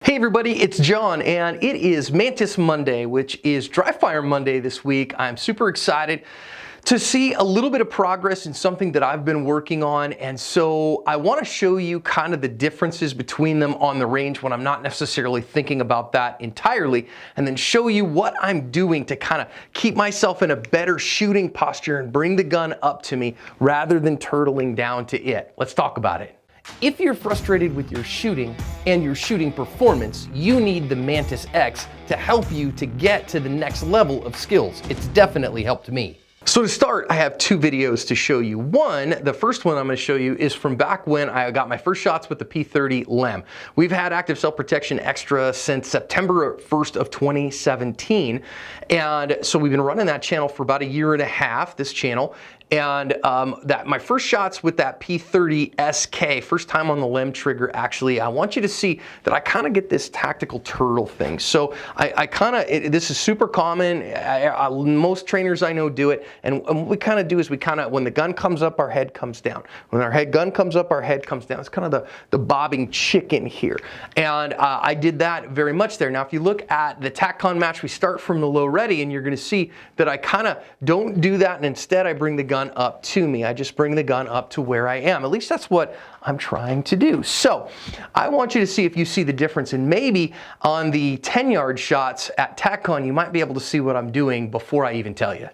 Hey everybody, it's John, and it is Mantis Monday, which is Dry Fire Monday this week. I'm super excited to see a little bit of progress in something that I've been working on, and so I want to show you kind of the differences between them on the range when I'm not necessarily thinking about that entirely, and then show you what I'm doing to kind of keep myself in a better shooting posture and bring the gun up to me rather than turtling down to it. Let's talk about it. If you're frustrated with your shooting and your shooting performance, you need the Mantis X to help you to get to the next level of skills. It's definitely helped me. So to start, I have two videos to show you. One, the first one I'm going to show you is from back when I got my first shots with the P30 LEM. We've had Active Self-Protection Extra since September 1st of 2017. And so we've been running that channel for about a year and a half, this channel. And my first shots with that P30 SK, first time on the LEM trigger, actually, I want you to see that I kind of get this tactical turtle thing. So I kind of, this is super common. Most trainers I know do it. And what we kind of do is we kind of, when the gun comes up, our head comes down. When our gun comes up, our head comes down. It's kind of the bobbing chicken here. And I did that very much there. Now, if you look at the TacCon match, we start from the low ready, and you're going to see that I kind of don't do that, and instead I bring the gun up to me. I just bring the gun up to where I am. At least that's what I'm trying to do. So I want you to see if you see the difference, and maybe on the 10-yard shots at TacCon, you might be able to see what I'm doing before I even tell you.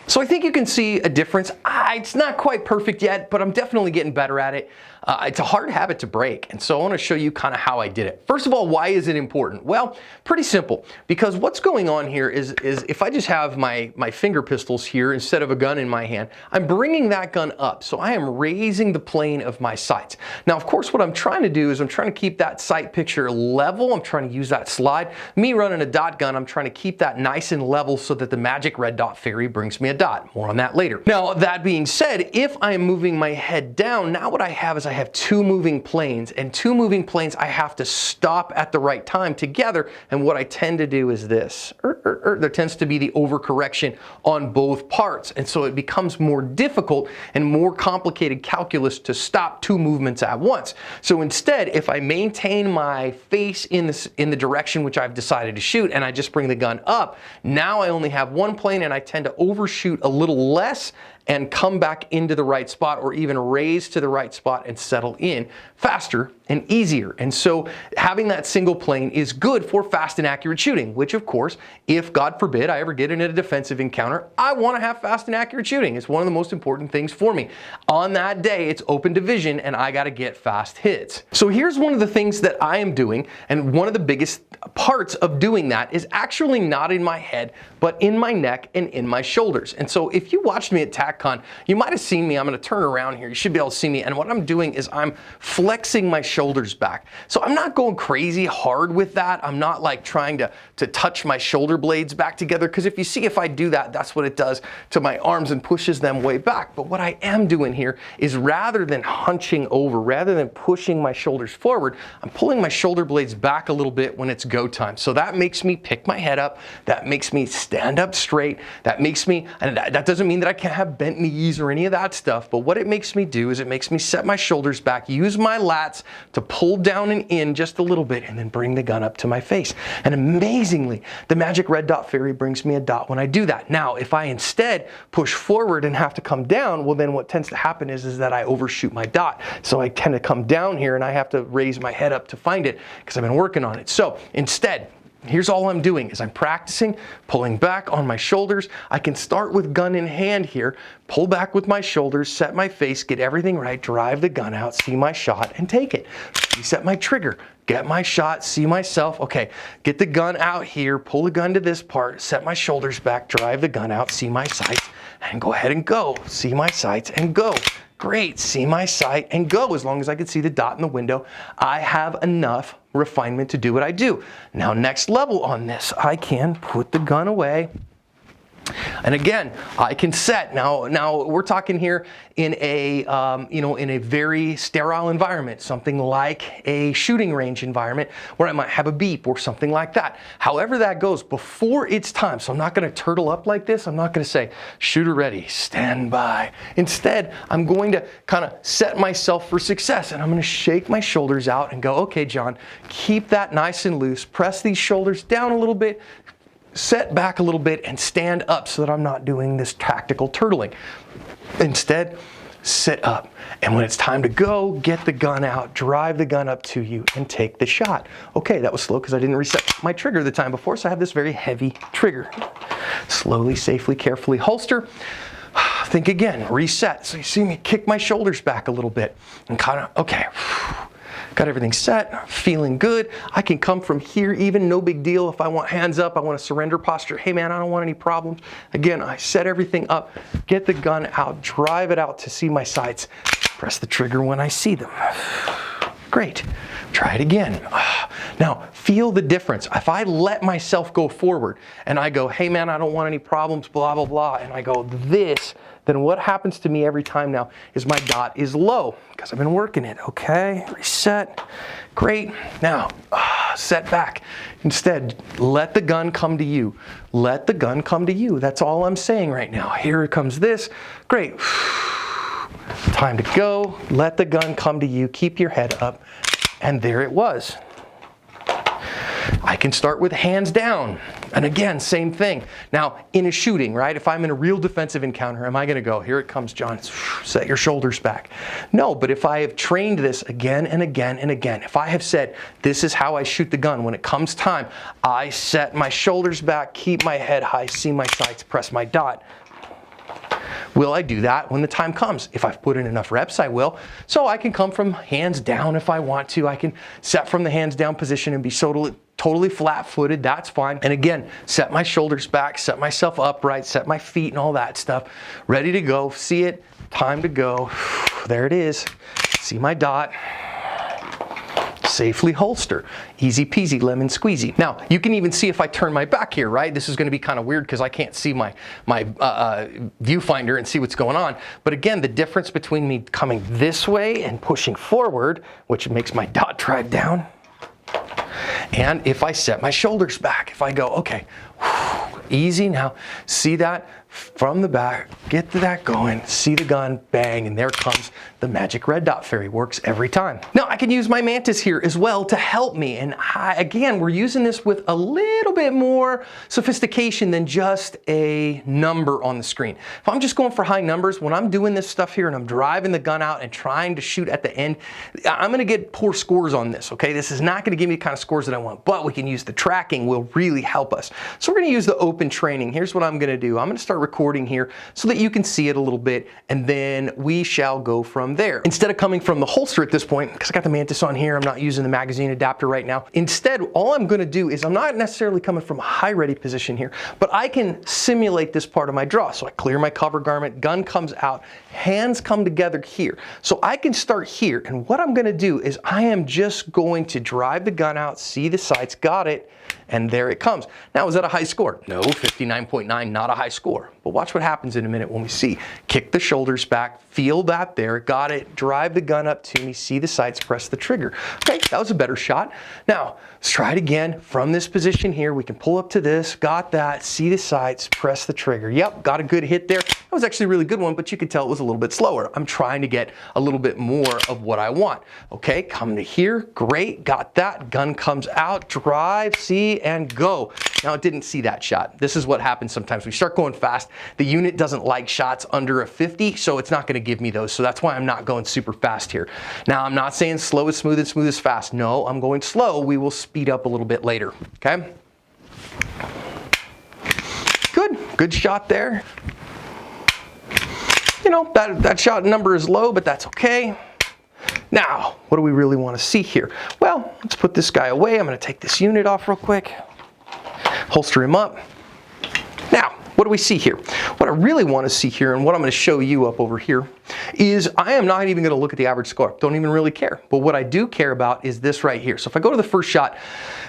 So I think you can see a difference. It's not quite perfect yet, but I'm definitely getting better at it. It's a hard habit to break, and so I want to show you kind of how I did it. First of all, why is it important? Well, pretty simple, because what's going on here is if I just have my finger pistols here instead of a gun in my hand, I'm bringing that gun up, so I am raising the plane of my sights. Now, of course, what I'm trying to do is I'm trying to keep that sight picture level. I'm trying to use that slide. Me running a dot gun, I'm trying to keep that nice and level so that the magic red dot fairy brings me a dot. More on that later. Now, that being said, if I am moving my head down, now what I have is I have two moving planes, and two moving planes I have to stop at the right time together, and what I tend to do is this. There tends to be the overcorrection on both parts, and so it becomes more difficult and more complicated calculus to stop two movements at once. So instead, if I maintain my face in the direction which I've decided to shoot, and I just bring the gun up, now I only have one plane, and I tend to overshoot a little less and come back into the right spot, or even raise to the right spot and settle in faster and easier. And so having that single plane is good for fast and accurate shooting, which of course, if God forbid I ever get in a defensive encounter, I want to have fast and accurate shooting. It's one of the most important things for me. On that day, it's open division, and I got to get fast hits. So here's one of the things that I am doing, and one of the biggest parts of doing that is actually not in my head, but in my neck and in my shoulders. And so if you watched me at TacCon, you might have seen me. I'm going to turn around here. You should be able to see me. And what I'm doing is I'm flexing my shoulders back. So I'm not going crazy hard with that. I'm not like trying to touch my shoulder blades back together, because if you see, if I do that, that's what it does to my arms and pushes them way back. But what I am doing here is, rather than hunching over, rather than pushing my shoulders forward, I'm pulling my shoulder blades back a little bit when it's go time. So that makes me pick my head up. That makes me stand up straight. That makes me, and that doesn't mean that I can't have bent knees or any of that stuff, but what it makes me do is it makes me set my shoulders back, use my lats to pull down and in just a little bit, and then bring the gun up to my face. And amazingly, the magic red dot fairy brings me a dot when I do that. Now, if I instead push forward and have to come down, well, then what tends to happen is that I overshoot my dot. So I tend to come down here, and I have to raise my head up to find it, because I've been working on it. So instead, here's all I'm doing is I'm practicing pulling back on my shoulders. I can start with gun in hand here, pull back with my shoulders, set my face, get everything right, drive the gun out, see my shot, and take it. Reset my trigger, get my shot, see myself. Okay, get the gun out here, pull the gun to this part, set my shoulders back, drive the gun out, see my sights, and go ahead and go. See my sights and go. Great, see my sight and go. As long as I can see the dot in the window, I have enough refinement to do what I do. Now, next level on this, I can put the gun away. And again, I can set. Now we're talking here in a, in a very sterile environment, something like a shooting range environment where I might have a beep or something like that. However that goes, before it's time, so I'm not going to turtle up like this. I'm not going to say, shooter ready, stand by. Instead, I'm going to kind of set myself for success, and I'm going to shake my shoulders out and go, okay, John, keep that nice and loose. Press these shoulders down a little bit, set back a little bit, and stand up so that I'm not doing this tactical turtling. Instead, sit up. And when it's time to go, get the gun out, drive the gun up to you, and take the shot. Okay, that was slow because I didn't reset my trigger the time before, so I have this very heavy trigger. Slowly, safely, carefully holster. Think again, reset. So you see me kick my shoulders back a little bit and kind of, okay, got everything set, feeling good. I can come from here even, no big deal. If I want hands up, I want a surrender posture. Hey man, I don't want any problems. Again, I set everything up, get the gun out, drive it out to see my sights. Press the trigger when I see them. Great. Try it again. Now, feel the difference. If I let myself go forward and I go, hey man, I don't want any problems, blah, blah, blah, and I go this, then what happens to me every time now is my dot is low because I've been working it. Okay, reset. Great. Now, set back. Instead, let the gun come to you. Let the gun come to you. That's all I'm saying right now. Here comes this. Great. Time to go. Let the gun come to you. Keep your head up. And there it was. I can start with hands down. And again, same thing. Now, in a shooting, right? If I'm in a real defensive encounter, am I going to go, here it comes, John, set your shoulders back? No, but if I have trained this again and again and again, if I have said, this is how I shoot the gun, when it comes time, I set my shoulders back, keep my head high, see my sights, press my dot. Will I do that when the time comes? If I've put in enough reps, I will. So I can come from hands down if I want to. I can set from the hands down position and be totally flat-footed. That's fine. And again, set my shoulders back, set myself upright, set my feet and all that stuff. Ready to go. See it. Time to go. There it is. See my dot. Safely holster. Easy peasy, lemon squeezy. Now, you can even see if I turn my back here, right? This is going to be kind of weird because I can't see my viewfinder and see what's going on. But again, the difference between me coming this way and pushing forward, which makes my dot drive down, and if I set my shoulders back, if I go, okay, easy now, see that from the back, get to that going, see the gun, bang, and there comes the magic red dot fairy. Works every time. Now I can use my Mantis here as well to help me, and again, we're using this with a little bit more sophistication than just a number on the screen. If I'm just going for high numbers, when I'm doing this stuff here and I'm driving the gun out and trying to shoot at the end, I'm going to get poor scores on this, okay? This is not going to give me the kind of scores that I want, but we can use the tracking will really help us. So we're going to use the open training. Here's what I'm going to do. I'm going to start recording here so that you can see it a little bit, and then we shall go from there. Instead of coming from the holster at this point, because I got the Mantis on here, I'm not using the magazine adapter right now. Instead, all I'm going to do is I'm not necessarily coming from a high ready position here, but I can simulate this part of my draw. So I clear my cover garment, gun comes out, hands come together here. So I can start here, and what I'm going to do is I am just going to drive the gun out, see the sights, got it, and there it comes. Now, is that a high score? No, 59.9, not a high score. But watch what happens in a minute when we see. Kick the shoulders back, feel that there, got it, drive the gun up to me, see the sights, press the trigger. Okay, that was a better shot. Now, let's try it again. From this position here, we can pull up to this, got that, see the sights, press the trigger. Yep, got a good hit there. That was actually a really good one, but you could tell it was a little bit slower. I'm trying to get a little bit more of what I want. Okay, come to here, great, got that, gun comes out, drive, see, and go. Now, it didn't see that shot. This is what happens sometimes. We start going fast. The unit doesn't like shots under a 50, so it's not going to give me those. So that's why I'm not going super fast here. Now, I'm not saying slow is smooth and smooth is fast. No, I'm going slow. We will speed up a little bit later. Okay? Good shot there. You know, that shot number is low, but that's okay. Now, what do we really want to see here? Well, let's put this guy away. I'm going to take this unit off real quick. Holster him up. Now, what do we see here? What I really want to see here, and what I'm going to show you up over here, is I am not even going to look at the average score. Don't even really care. But what I do care about is this right here. So if I go to the first shot,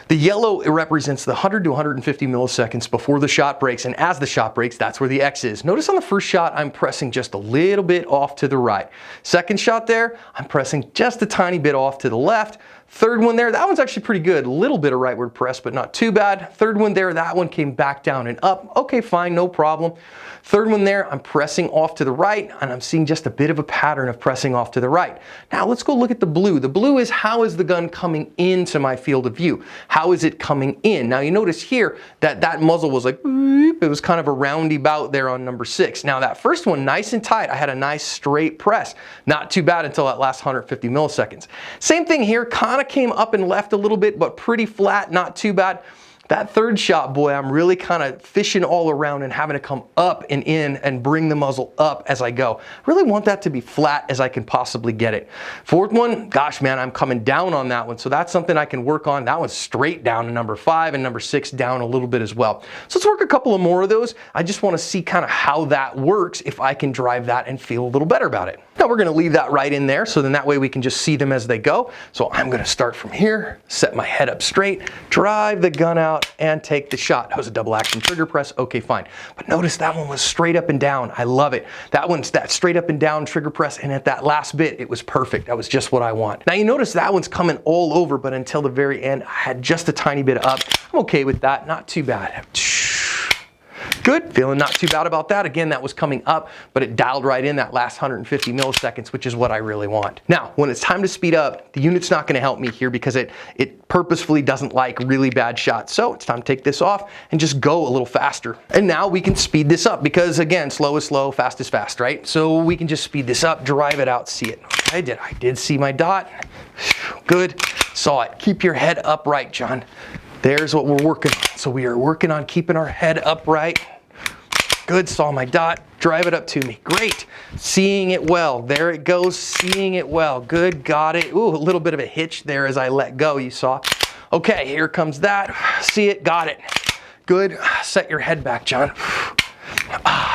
the yellow, it represents the 100 to 150 milliseconds before the shot breaks, and as the shot breaks, that's where the X is. Notice on the first shot, I'm pressing just a little bit off to the right. Second shot there, I'm pressing just a tiny bit off to the left. Third one there, that one's actually pretty good. A little bit of rightward press, but not too bad. Third one there, that one came back down and up. Okay, fine, no problem. Third one there, I'm pressing off to the right, and I'm seeing just a bit of a pattern of pressing off to the right. Now let's go look at the blue. The blue is, how is the gun coming into my field of view? How is it coming in? Now you notice here that that muzzle was like, it was kind of a roundy bout there on number 6. Now that first one, nice and tight. I had a nice straight press. Not too bad until that last 150 milliseconds. Same thing here, kind of came up and left a little bit, but pretty flat, not too bad. That third shot, boy, I'm really kind of fishing all around and having to come up and in and bring the muzzle up as I go. I really want that to be flat as I can possibly get it. Fourth one, gosh, man, I'm coming down on that one. So that's something I can work on. That one's straight down to number 5, and number 6 down a little bit as well. So let's work a couple of more of those. I just want to see kind of how that works, if I can drive that and feel a little better about it. Now we're going to leave that right in there, so then that way we can just see them as they go. So I'm going to start from here, set my head up straight, drive the gun out, and take the shot. That was a double action trigger press. Okay, fine. But notice that one was straight up and down. I love it. That one's that straight up and down trigger press, and at that last bit, it was perfect. That was just what I want. Now you notice that one's coming all over, but until the very end, I had just a tiny bit up. I'm okay with that. Not too bad. Good, feeling not too bad about that. Again, that was coming up, but it dialed right in that last 150 milliseconds, which is what I really want. Now, when it's time to speed up, the unit's not gonna help me here because it purposefully doesn't like really bad shots. So it's time to take this off and just go a little faster. And now we can speed this up because again, slow is slow, fast is fast, right? So we can just speed this up, drive it out, see it. I did see my dot. Good, saw it. Keep your head upright, John. There's what we're working on. So we are working on keeping our head upright. Good, saw my dot, drive it up to me. Great, seeing it well. There it goes, seeing it well. Good, got it. Ooh, a little bit of a hitch there as I let go, you saw. Okay, here comes that. See it, got it. Good, set your head back, John.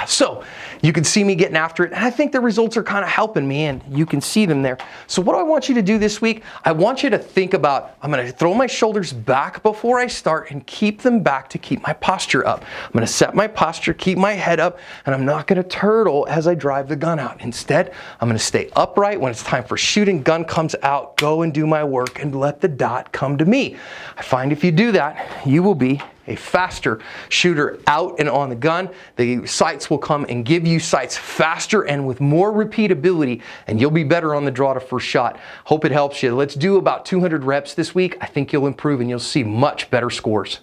So you can see me getting after it, and I think the results are kind of helping me, and you can see them there. So what do I want you to do this week? I want you to think about, I'm going to throw my shoulders back before I start and keep them back to keep my posture up. I'm going to set my posture, keep my head up, and I'm not going to turtle as I drive the gun out. Instead, I'm going to stay upright. When it's time for shooting, gun comes out, go and do my work and let the dot come to me. I find if you do that, you will be a faster shooter out and on the gun. The sights will come and give you sights faster and with more repeatability, and you'll be better on the draw to first shot. Hope it helps you. Let's do about 200 reps this week. I think you'll improve and you'll see much better scores.